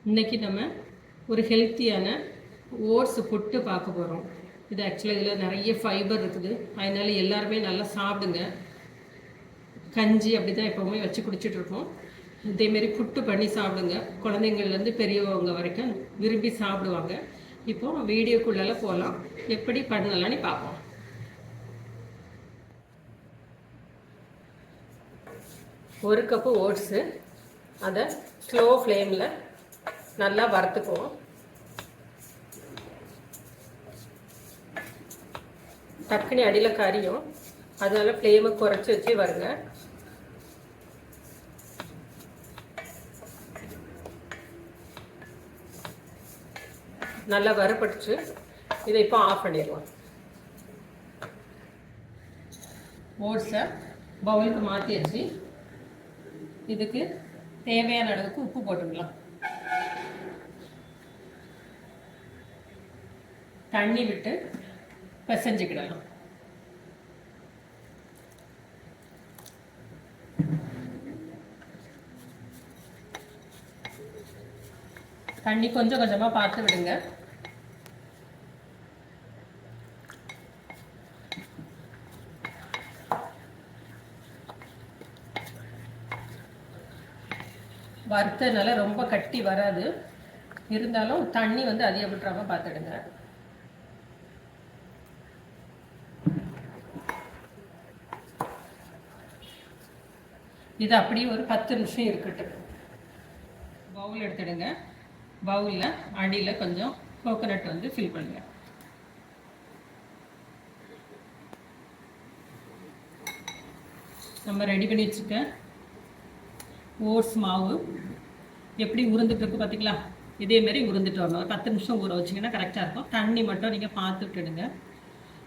இன்றைக்கி நம்ம ஒரு ஹெல்த்தியான ஓட்ஸ் புட்டு பார்க்க போகிறோம். இது ஆக்சுவலாக இதில் நிறைய ஃபைபர் இருக்குது, அதனால் எல்லாருமே நல்லா சாப்பிடுங்க. கஞ்சி அப்படி தான் எப்போவுமே வச்சு குடிச்சிட்ருக்கோம். இதேமாரி புட்டு பண்ணி சாப்பிடுங்க. குழந்தைங்கள்லேருந்து பெரியவங்க வரைக்கும் விரும்பி சாப்பிடுவாங்க. இப்போது வீடியோக்குள்ளெல்லாம் போகலாம், எப்படி பண்ணலான்னு பார்ப்போம். ஒரு கப்பு ஓட்ஸு, அதை ஸ்லோ ஃப்ளேமில் நல்லா வறுத்துக்குவோம். டக்குனி அடியில் கறியும், அதனால ஃப்ளேமை குறைச்சி வச்சு வருங்க. நல்லா வறுபட்டுச்சு. இதை இப்போ ஆஃப் பண்ணிடுவோம். ஓட்ஸை பவுலுக்கு மாற்றி வச்சு இதுக்கு தேவையான அளவுக்கு உப்பு போட்டுக்கலாம். தண்ணி விட்டு பிசைஞ்சுக்கிடலாம். தண்ணி கொஞ்சம் கொஞ்சமாக பார்த்து விடுங்க. வறுத்ததுனால ரொம்ப கட்டி வராது, இருந்தாலும் தண்ணி வந்து அதிகம் விட்டுறாம பார்த்துடுங்க. இது அப்படியே ஒரு 10 நிமிஷம் இருக்கட்டும். பவுல் எடுத்துடுங்க. பவுலில் அடியில் கொஞ்சம் கோகோனட் வந்து ஃபில் பண்ணுங்க. நம்ம ரெடி பண்ணி வச்சுக்க ஓட்ஸ் மாவு எப்படி உருந்துட்டு இருக்கு பார்த்தீங்களா? இதேமாரி உருந்துட்டு வரணும். 10 நிமிஷம் ஊற வச்சிங்கன்னா கரெக்டாக இருக்கும். தண்ணி மட்டும் நீங்கள் பார்த்து விட்டுடுங்க.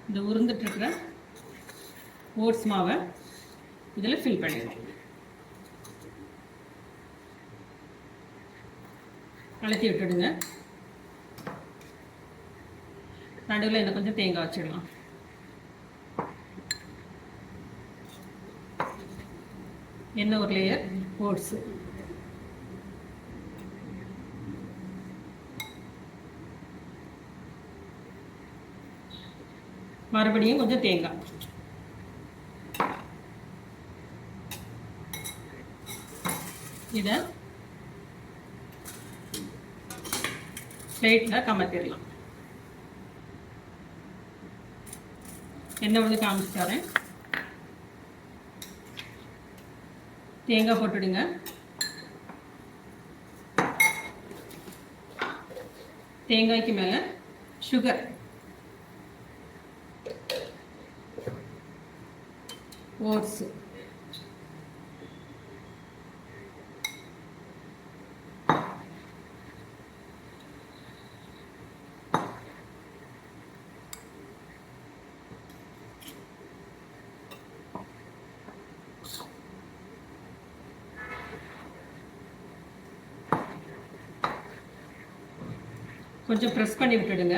இந்த உருந்துட்டுருக்கிற ஓட்ஸ் மாவை இதில் ஃபில் பண்ணிடுவோம். அழுத்தி விட்டுடுங்க. நடுவில் இன்னும் கொஞ்சம் தேங்காய் வச்சிடலாம். என்ன ஒரு லேயர் ஓட்ஸு, மறுபடியும் கொஞ்சம் தேங்காய். இதை பிளேட்டில் கமத்திடலாம். எண்ணெய் வந்து காமிச்சு தரேன். தேங்காய் போட்டுடுங்க. தேங்காய்க்கு மேலே சுகர், ஓட்ஸு, கொஞ்சம் ப்ரெஸ் பண்ணி விட்டுடுங்க.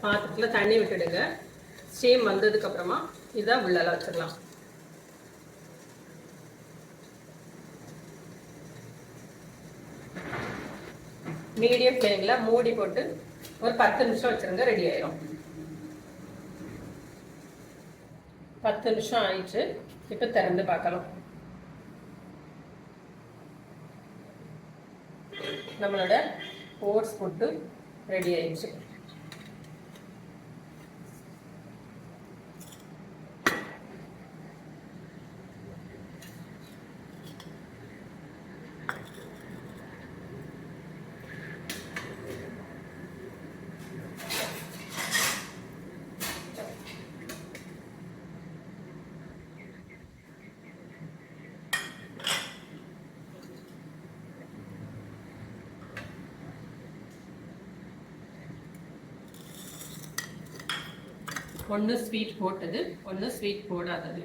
பாத்திரத்தில் தண்ணி விட்டுடுங்க. ஸ்டீம் வந்ததுக்கப்புறமா இதை உள்ளலாம் வச்சிடலாம். மீடியம் ஃப்ளேமில் மூடி போட்டு ஒரு 10 நிமிஷம் வச்சுருங்க. ரெடி ஆயிடும். 10 நிமிஷம் ஆயிடுச்சு. இப்போ திறந்து பார்க்கலாம். நம்மளோட ஓட்ஸ் புட்டு ரெடி ஆயிடுச்சு. ஒன்று ஸ்வீட் போட்டது, ஒன்று ஸ்வீட் போடாதது.